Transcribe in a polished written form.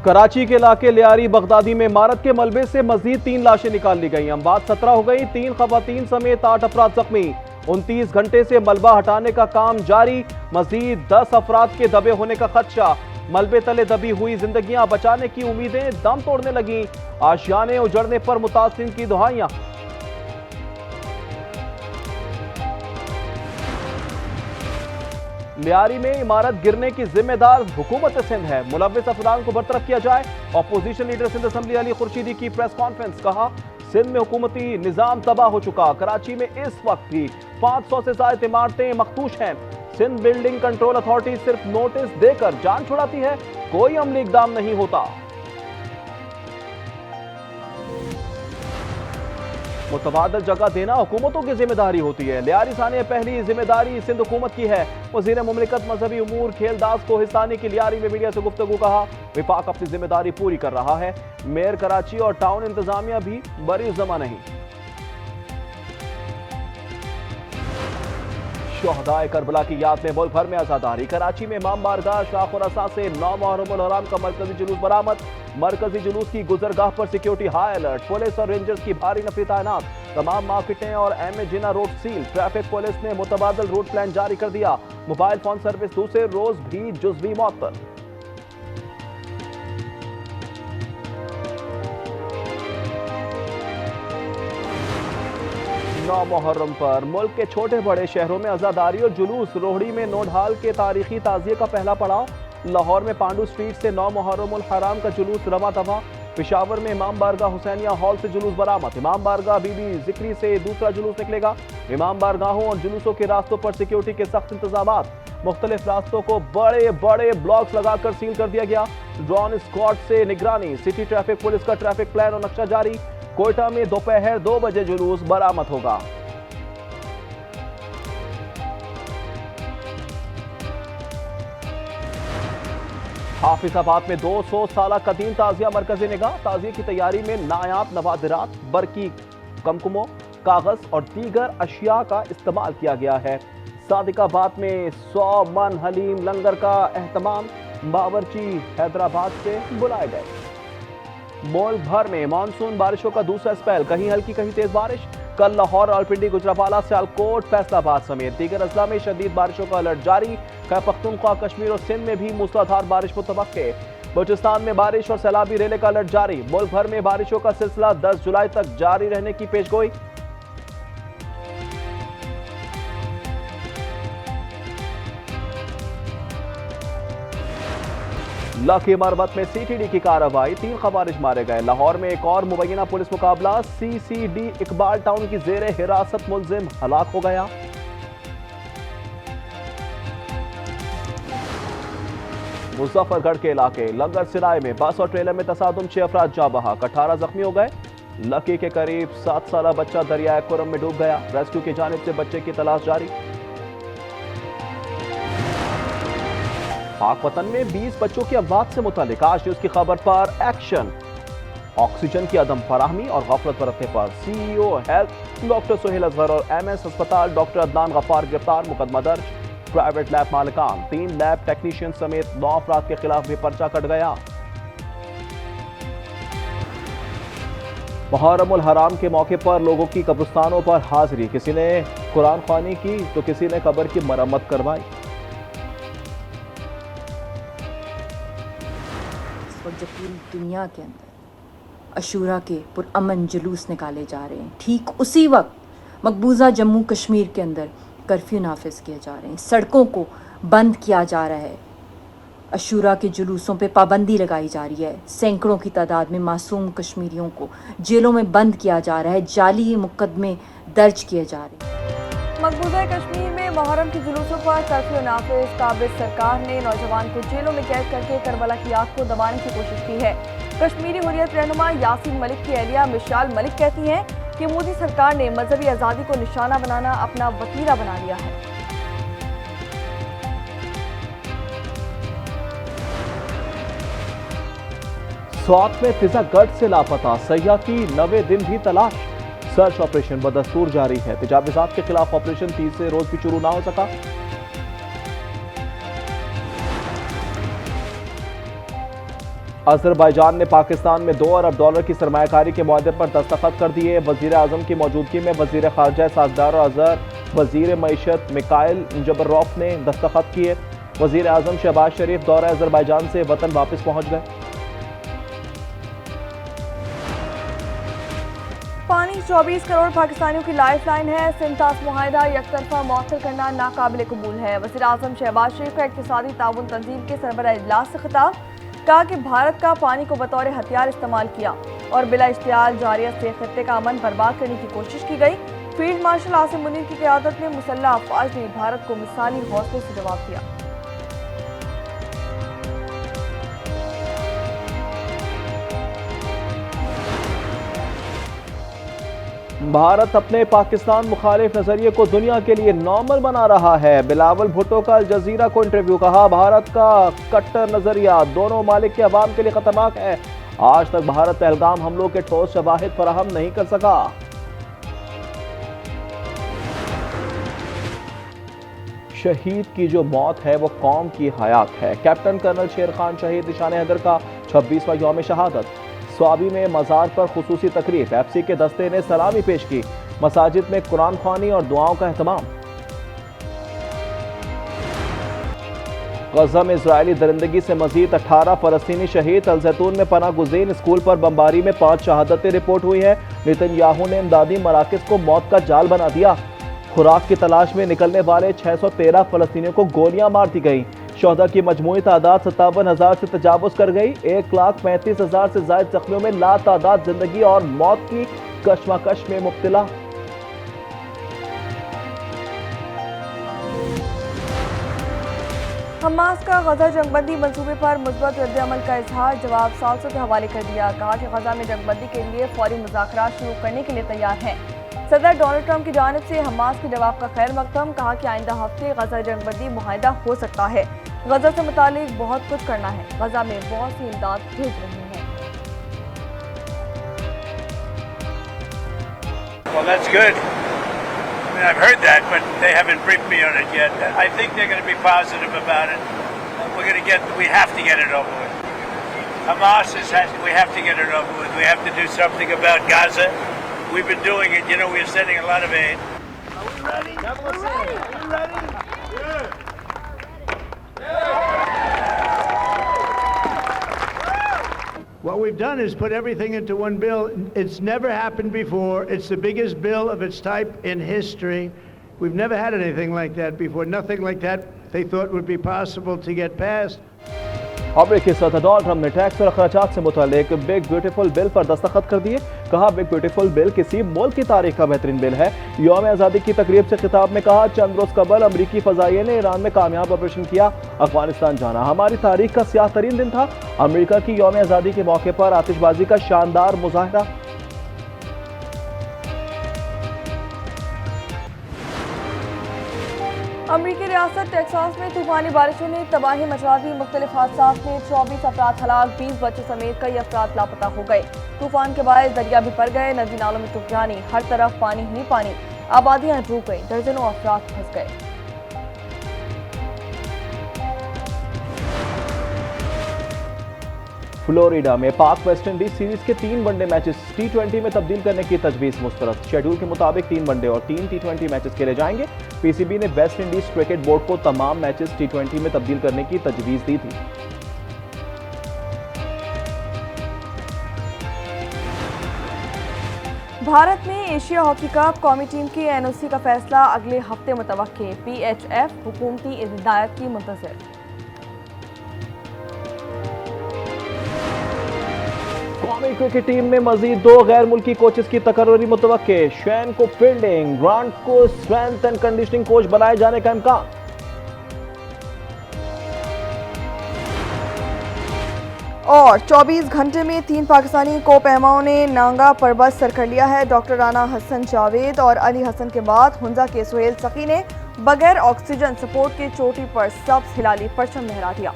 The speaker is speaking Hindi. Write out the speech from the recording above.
कराची के इलाके लियारी बगदादी में इमारत के मलबे से मजीद 3 लाशें निकाल ली गई। अमवात 17 हो गई। 3 खवातीन समेत 8 अफराद जख्मी। 29 घंटे से मलबा हटाने का काम जारी। मजीद 10 अफराद के दबे होने का खदशा। मलबे तले दबी हुई जिंदगियां बचाने की उम्मीदें दम तोड़ने लगी। आशियाने उजड़ने पर मुतासिरीन की दुआएं। लियारी में इमारत गिरने की जिम्मेदार हुकूमत सिंध है। मुलव्विस अफराद को बरतरफ किया जाए। Opposition leader Sindh assembly Ali Khurshidi की प्रेस कॉन्फ्रेंस। कहा, सिंध में हुकूमती निजाम तबाह हो चुका। कराची में इस वक्त भी 500 से ज्यादा इमारतें मखदूश हैं। सिंध बिल्डिंग कंट्रोल अथॉरिटी सिर्फ नोटिस देकर जान छुड़ाती है, कोई अमली इकदाम नहीं होता। मुतबादल जगह देना हुकूमतों की जिम्मेदारी होती है। लियारी साने पहली जिम्मेदारी सिंध हुकूमत की है। वजीर मुमलिकत मजहबी उमूर खेलदास को हिस्सानी की लियारी में मीडिया से गुफ्तगू। कहा, विफाक अपनी जिम्मेदारी पूरी कर रहा है। मेयर कराची और टाउन इंतजामिया भी बरी जमा नहीं। शोहदाए करबला की याद में मुल्क भर में आजादारी। कराची में इमाम बारगाह शाह और असा से 9 मुहर्रम हराम का मरकजी जुलूस बरामद। मरकजी जुलूस की गुजरगाह पर सिक्योरिटी हाई अलर्ट। पुलिस और रेंजर्स की भारी नफरी तैनात। तमाम मार्केटें और एमए जिना रोड सील। ट्रैफिक पुलिस ने मुतबादल रूट प्लान जारी कर दिया। मोबाइल फोन सर्विस दूसरे रोज भी जुज़वी मुअत्तल। नौ मुहर्रम पर मुल्क के छोटे बड़े शहरों में आजादारी और जुलूस। रोहड़ी में नोडहाल के तारीखी ताजिए का पहला पड़ाव। लाहौर में पांडू स्ट्रीट से 9 मुहर्रम उल हराम का जुलूस रवा दवा। पेशावर में इमाम बारगाह हुसैनिया हॉल से जुलूस बरामद। इमाम बारगाह बीबी जिक्री से दूसरा जुलूस निकलेगा। इमाम बारगाहों और जुलूसों के रास्तों पर सिक्योरिटी के सख्त इंतजामात। मुख्तलिफ रास्तों को बड़े बड़े ब्लॉक्स लगाकर सील कर दिया गया। ड्रोन स्क्वाड से निगरानी। सिटी ट्रैफिक पुलिस का ट्रैफिक प्लान और नक्शा जारी। कोयटा में दोपहर 2 बजे जुलूस बरामद होगा। हाफिजाबाद में 200 साल कदीम ताजिया मरकजी निगाह। ताजिए की तैयारी में नायाब नवादिरात, बरकी कमकुमो, कागज और दीगर अशिया का इस्तेमाल किया गया है। सादिकाबाद में 100 मन हलीम लंगर का एहतमाम। बावर्ची हैदराबाद से बुलाए गए। मुल्क भर में मानसून बारिशों का दूसरा स्पेल। कहीं हल्की कहीं तेज बारिश। कल लाहौर, रावलपिंडी, गुजरावाला, सियालकोट, फैसलाबाद समेत दीगर अजला में शदीद बारिशों का अलर्ट जारी। खैबर पख्तूनख्वा, कश्मीर और सिंध में भी मूसलाधार बारिश मुतवक्के। बलूचिस्तान में बारिश और सैलाबी रेले का अलर्ट जारी। मुल्क भर में बारिशों का सिलसिला 10 जुलाई तक जारी रहने की पेशगोई। लकी मरबत में सीटीडी की कार्रवाई। 3 खवारिज मारे गए। लाहौर में एक और मुबैना पुलिस मुकाबला। सीसीडी इकबाल टाउन की जेर हिरासत मुलजिम हलाक हो गया। मुजफ्फरगढ़ के इलाके लंगर सिराय में बस और ट्रेलर में तसादुम 6 अफराद जा बहक। 18 जख्मी हो गए। लकी के करीब 7 साल बच्चा दरियाए कुरम में डूब गया। रेस्क्यू की जानिब से बच्चे की तलाश जारी। पाक वतन में 20 बच्चों की अमवात से मुतालिक आज न्यूज की खबर पर एक्शन। ऑक्सीजन की अदम फराहमी और गफलत बरतने पर CEO health doctor Suhail Azhar और एमएस अस्पताल डॉक्टर अदनान गफ्फार गिरफ्तार। मुकदमा दर्ज। प्राइवेट लैब मालिकान 3 लैब टेक्नीशियन समेत 9 अफराद के खिलाफ भी पर्चा कट गया। मुहर्रम उल हराम के मौके पर लोगों की कब्रिस्तानों पर हाजिरी। किसी ने कुरान ख्वानी की तो किसी ने कब्र की मरम्मत करवाई। जब पूरी दुनिया के अंदर अशूरा के पुरअमन जुलूस निकाले जा रहे हैं, ठीक उसी वक्त मकबूजा जम्मू कश्मीर के अंदर कर्फ्यू नाफिज किए जा रहे हैं। सड़कों को बंद किया जा रहा है। अशूरा के जुलूसों पे पाबंदी लगाई जा रही है। सैकड़ों की तादाद में मासूम कश्मीरियों को जेलों में बंद किया जा रहा है। जाली मुकदमे दर्ज किए जा रहे हैं। मकबूजा कश्मीर में मुहर्रम के जुलूसों पर कर्फ्यू नाफिज। काबिज सरकार ने नौजवान को जेलों में कैद करके करबला की आग को दबाने की कोशिश की है। कश्मीरी हुर्रियत रहनुमा यासीन मलिक की अहलिया मिशाल मलिक कहती हैं कि मोदी सरकार ने मजहबी आज़ादी को निशाना बनाना अपना वतीरा बना लिया है। स्वात में फिजा गर्द से लापता सैयाह की 9वें दिन भी तलाश। सर्च ऑपरेशन बदस्तूर जारी है। तजावुज़ात के खिलाफ ऑपरेशन तीसरे रोज भी शुरू ना हो सका। अजरबैजान ने पाकिस्तान में $2 अरब की सरमायाकारी के मुआहदे पर दस्तखत कर दिए। वजीर आजम की मौजूदगी में वजीर खारजा सागदार अजहर, वजीर मईशत मिकाइल जबर्रॉफ ने दस्तखत किए। वजीर आजम शहबाज शरीफ दौरा अजरबैजान से वतन वापस पहुंच गए। पानी 24 करोड़ पाकिस्तानियों की लाइफलाइन है। सिंतास मुआहिदा यकतरफा मौखर करना नाकाबिल कबूल है। वज़ीर आज़म शहबाज शरीफ का इक़्तिसादी ताउन तंजीम के सरबराह इजलास से खिताब, कहा कि भारत का पानी को बतौर हथियार इस्तेमाल किया और बिला इश्तियाल जारियत से खित्ते का अमन बर्बाद करने की कोशिश की गई। फील्ड मार्शल आसिम मुनीर की क़यादत में मुसल्लह अफवाज ने भारत को मिसाली हौसले से जवाब दिया। भारत अपने पाकिस्तान मुखालिफ नजरिए को दुनिया के लिए नॉर्मल बना रहा है। बिलावल भुट्टो का अल जजीरा को इंटरव्यू, कहा भारत का कट्टर नजरिया दोनों ममालिक के अवाम के लिए खतरनाक है। आज तक भारत पहलगाम हमलों के ठोस शवाहिद फराहम नहीं कर सका। शहीद की जो मौत है वो कौम की हयात है। कैप्टन कर्नल शेर खान शहीद निशान हैदर का 26वां यौम शहादत। स्वाबी में मज़ार पर खुसूसी तकरीब, एफसी के दस्ते ने सलामी पेश की। मसाजिद में कुरान ख्वानी और दुआओं का एहतमाम। गज़ा में इजरायली दरिंदगी से मजीद 18 फलस्तीनी शहीद। अल जैतून में पनाह गुज़ीन स्कूल पर बमबारी में 5 शहादतें रिपोर्ट हुई हैं। नेतन्याहू ने इमदादी मराकज़ को मौत का जाल बना दिया। खुराक की तलाश में निकलने वाले 613 फलस्तीनियों को गोलियां मार दी गई। शोहदा की मजमूई तादाद 57,000 से तजावुज कर गई। 1,35,000 से ज्यादा जख्मियों में लातादाद जिंदगी और मौत की कशमकश में मुब्तला। हमास का गजा जंगबंदी मंसूबे पर मुस्बत रद्द-ए-अमल का इजहार, जवाब सालसों के हवाले कर दिया। कहा कि गजा में जंगबंदी के लिए फौरी मुज़ाकरात शुरू करने के लिए तैयार हैं। सदर डोनाल्ड ट्रंप की जानिब से हमास के जवाब का खैर मकदम। कहा कि आइंदा हफ्ते गजा जंगबंदी मुआहिदा हो सकता है। गजा से मुतालिक बहुत कुछ करना है। गजा में बहुत सी इमदाद भेज रहे हैं। Well, that's good. I mean, I've heard that, but they haven't briefed me on it yet. I think they're going to be positive about it. We have to get it over with. Hamas we have to get it over with. We have to do something about Gaza. We've been doing it. You know, we're sending a lot of aid. Are we ready? We're ready. Are you ready? Yeah. What we've done is put everything into one bill. It's never happened before. It's the biggest bill of its type in history. We've never had anything like that before. Nothing like that they thought would be possible to get passed. खबर के साथ डोनाल्ड ट्रंप ने टैक्स और अखराजात से मुतालिक बिग ब्यूटीफुल बिल पर दस्तखत कर दिए। कहा बिग ब्यूटीफुल बिल किसी मुल्क की तारीख का बेहतरीन बिल है। यौम आज़ादी की तकरीब से खिताब में कहा, चंद रोज कबल अमरीकी फजाइये ने ईरान में कामयाब ऑपरेशन किया, अफगानिस्तान जाना हमारी तारीख का स्याह तरीन दिन था। अमरीका की यौम आज़ादी के मौके पर आतिशबाजी का शानदार मुजाहरा। अमरीकी रियासत टेक्सास में तूफानी बारिशों ने तबाही मचा दी। मुख्तलिफ हादसात में 24 अफराद हलाक, 20 बच्चों समेत कई अफराद लापता हो गए। तूफान के बाद दरिया भी भर गए, नदी नालों में तूफानी, हर तरफ पानी ही पानी, आबादियां डूब गई, दर्जनों अफराद फंस गए। फ्लोरिडा में पाक वेस्ट इंडीज सीरीज के 3 वनडे मैचेस T20 में तब्दील करने की तजवीज़ मुस्तरद। शेड्यूल के मुताबिक 3 वनडे और 3 T20 मैचेस खेले जाएंगे। पीसीबी ने वेस्ट इंडीज क्रिकेट बोर्ड को तमाम मैचेस T20 में तब्दील करने की तजवीज़ दी थी। भारत में एशिया हॉकी कप कौमी टीम की एनओसी का फैसला अगले हफ्ते मुतवक्के। PHF हुकूमती हिदायत की मुंतज़िर। कौमी क्रिकेट टीम में मजीद 2 गैर मुल्की कोचेस की तकर्री मुतवक्के। शैन को फील्डिंग, ग्रांट को स्ट्रेंथ एंड कंडीशनिंग कोच बनाए जाने का इम्कान। और 24 घंटे में 3 पाकिस्तानी कोपहमाओं ने नांगा पर्वत सर कर लिया है। डॉक्टर राना हसन जावेद और अली हसन के बाद हुंजा के सुहेल सकी ने बगैर ऑक्सीजन सपोर्ट की चोटी पर सब्ज हिलाली परचम लहरा दिया।